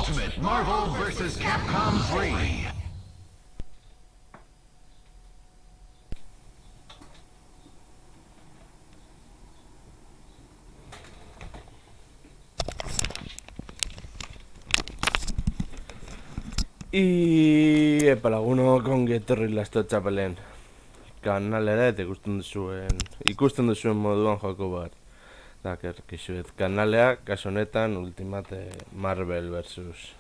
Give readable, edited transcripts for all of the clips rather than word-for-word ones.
Ultimate Marvel vs. Capcom 3. Epa lagunok ongi etorri Lasto Txapelen kanalera eta ikusten duzuen moduan joko bat. Dakerkizuet kanalea, kasu honetan Ultimate Marvel vs.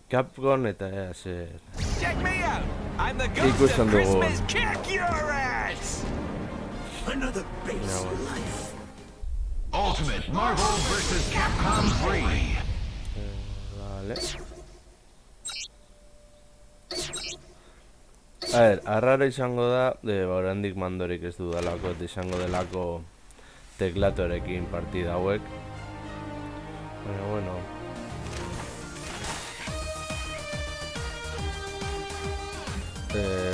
Capcom eta zer ikusten dugu. Ultimate Marvel vs. Capcom 3. Vale. A ver, arraro izango da, oraindik mandorik ez dudalako eta izango delako teklatorekin partida hauek. Bueno.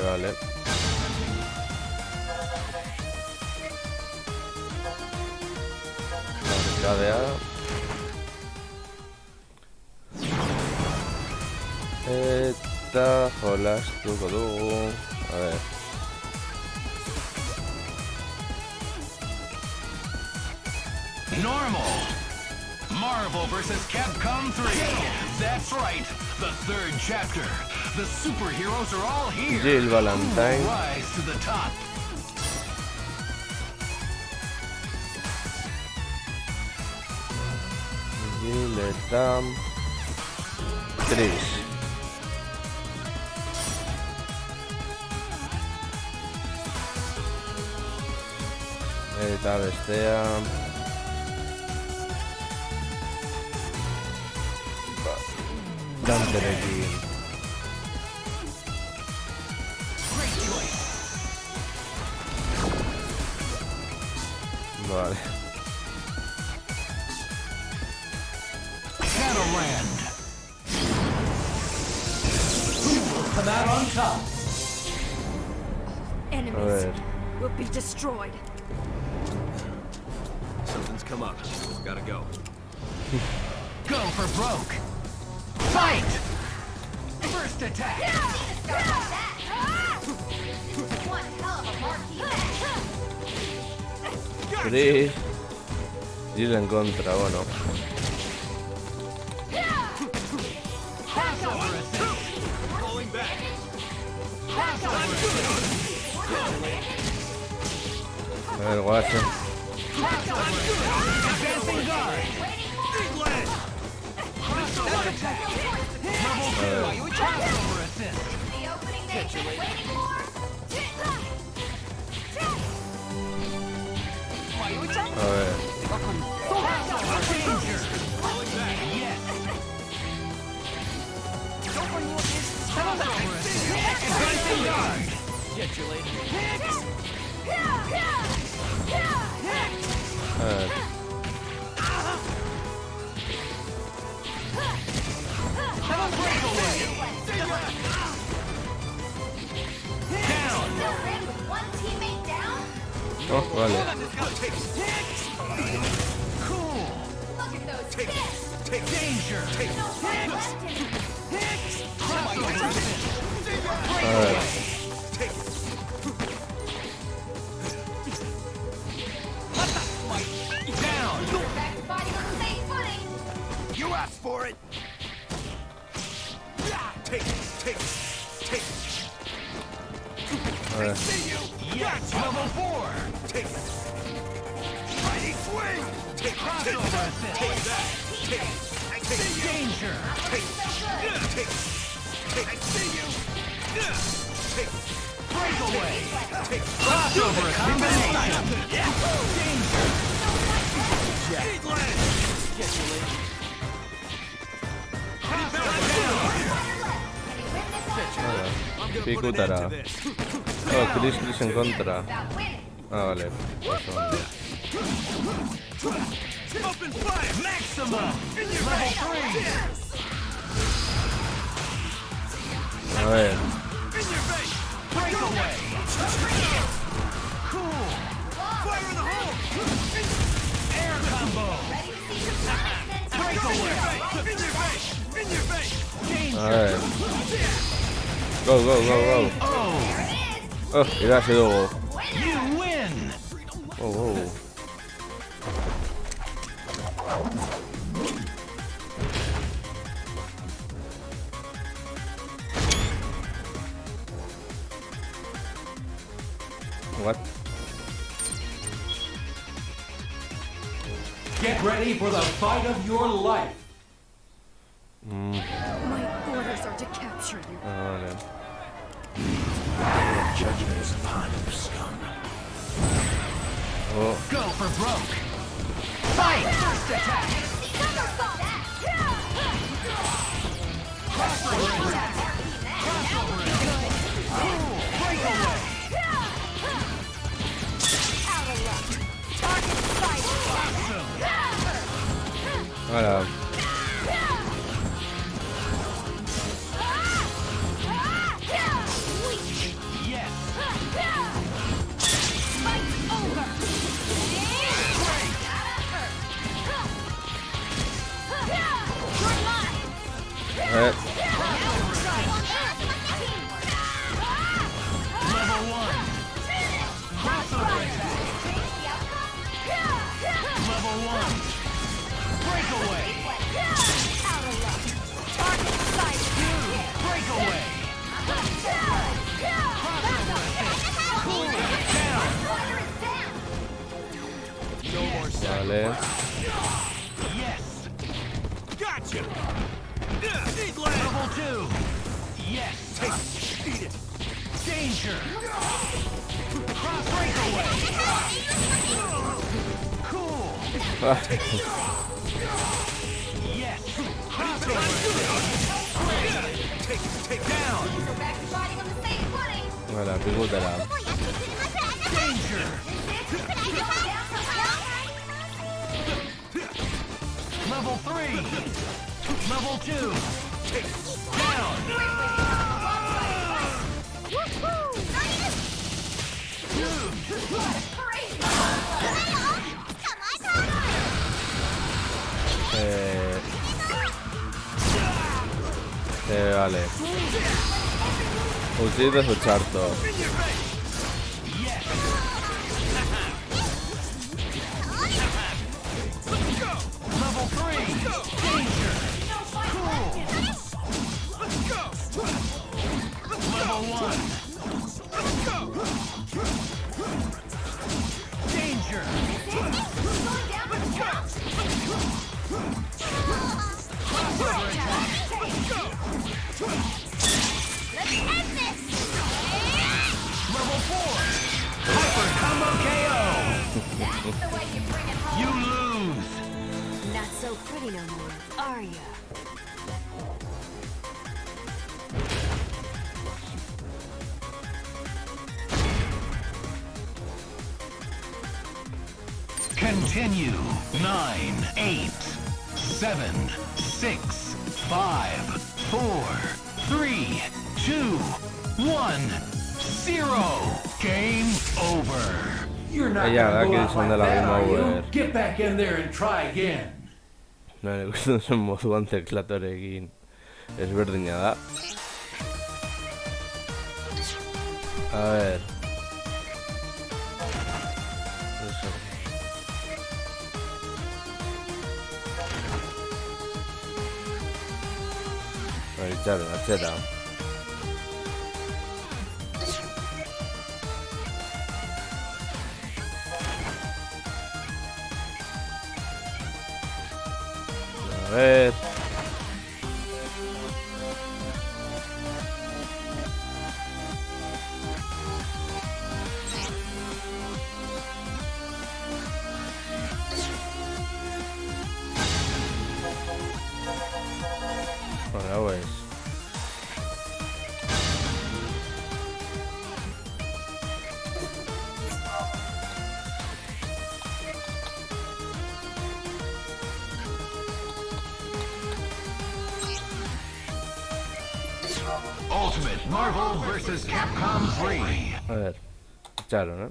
Vale. Barrikadeada. Eta jolastuko dugu. A ver. Normal. Marvel vs. Capcom 3. That's right. The third chapter. The superheroes are all here. Jill Valentine. Who will rise to the top? Jill eta Trish. Eta bestea Danterekin. Vale. Shadowland. Who will come out on top? Enemies will be destroyed. Something's come up. Gotta go. Go for broke. Fight! First attack. One hell of a marquee match. Trish. Jill en contra, bueno. Crossover assist. Falling back. A ver, guacho. Advancing guard. Crossover attack. Level 2. Crossover assist. The opening they've been waiting for. A ver. Danger. Falling back. Yes. Crossover assist. Advancing guard. Get you later. A ver. Breakaway. Down. Still ran with one teammate down? Oh, vale. Cool. Look at those kicks! Danger. No fight left in him. Crossover assist. A ver. Down. Back to fighting on the same footing. You asked for it. Take. A ver. See you. Yes. Level 4. Take. Mighty swing. Take. Crossover assist. I see you. Danger. Take. I see you. Take. Breakaway. Take. Crossover combination. Danger. Heatland. Get you later. Crossover down. I'm gonna put an end Pikutara. to this. Oh, Chris en contra. About winning. Ah, vale. Eso. Up and fire. Maximum. Level 3. A ver. In your face. Breakaway. Cool. Fire in the hole. Air combo. Ready to see some sonic then? In your face! In your face! A ver. Go, go, go, go. Oh, y ha sido go. You win! Oh, oh. What? Get ready for the fight of your life. My orders are to capture you. Vale. Judgment is upon you, scum. Oh, Go for broke! Fight! First attack! ahora. Yes! Eh, Level 1! Crossover attack! Level 1! Breakaway! Breakaway! vale. Yes! Gotcha! Need Level 2! Yes! Eat it! Danger! Cross breakaway! Cool! Yes! Crossover! Take Down! We're back to fighting on the same footing. Vale, picútela. Danger! Level 3! Level 2! Down! Vale. Ucide su charto. Yes! Level 3! Danger! Cool! Level 1! Danger! Level 4! Hyper Combo KO! That's the way you bring it home. You lose! Not so pretty no more, are ya? Continue. 9, 8, 7, 6, 5, 4, 3, 2, 1, 0. Game over. You're not Ella, gonna ¿verdad? go Que out son de like la that, misma are you? web. Get back in there and try again. Nire gustatzen zen moduan teklatorekin ezberdina da. A ver. Eso. Itxaron, atxeta. A ver. Bueno, pues. Ultimate Marvel vs. Capcom 3. A ver. Echaron, ¿eh?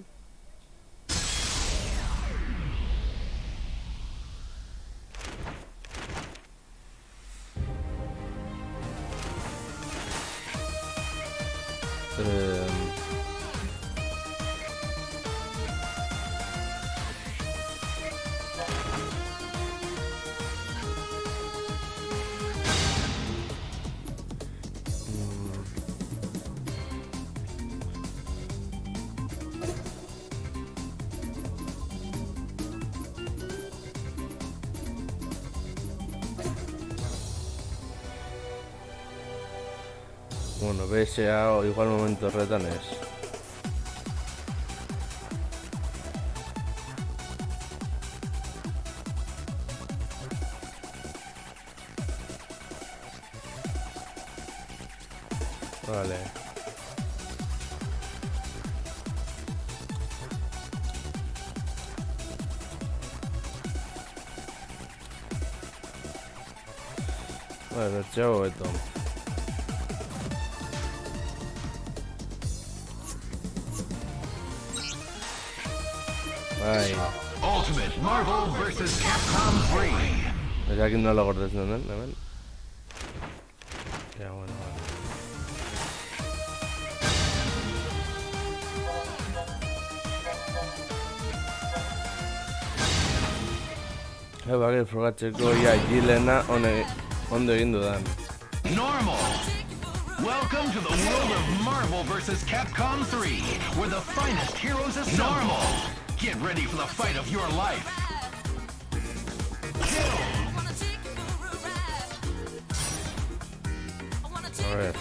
Bueno, BSA o igual momento horretan ez. Vale. Vale, chao esto. Bai, Ultimate Marvel vs. Capcom 3. ezakin nola gordetzen den, hemen. Ja, bueno, vale. Bakit frogatzeko ia gilena ondo egin dudan. Normal. Welcome to the world of Marvel vs. Capcom 3, where the finest heroes assemble. Normal. Get ready for the fight of your life. A ver.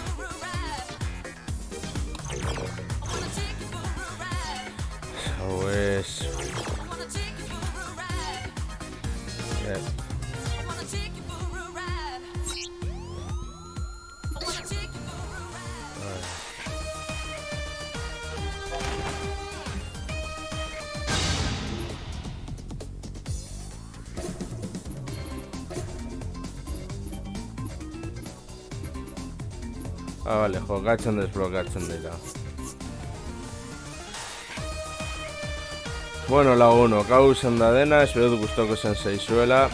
Hau ez. Vale, jokatzen desblokatzen dira. Bueno, lagunok, hau izan da dena, espero dut gustoko zen zaizuela.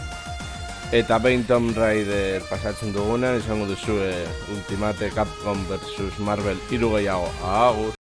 Eta behin Tomb Raider pasatzen dugunean, izango duzue Ultimate Capcom vs Marvel 3 gehiago. Agur!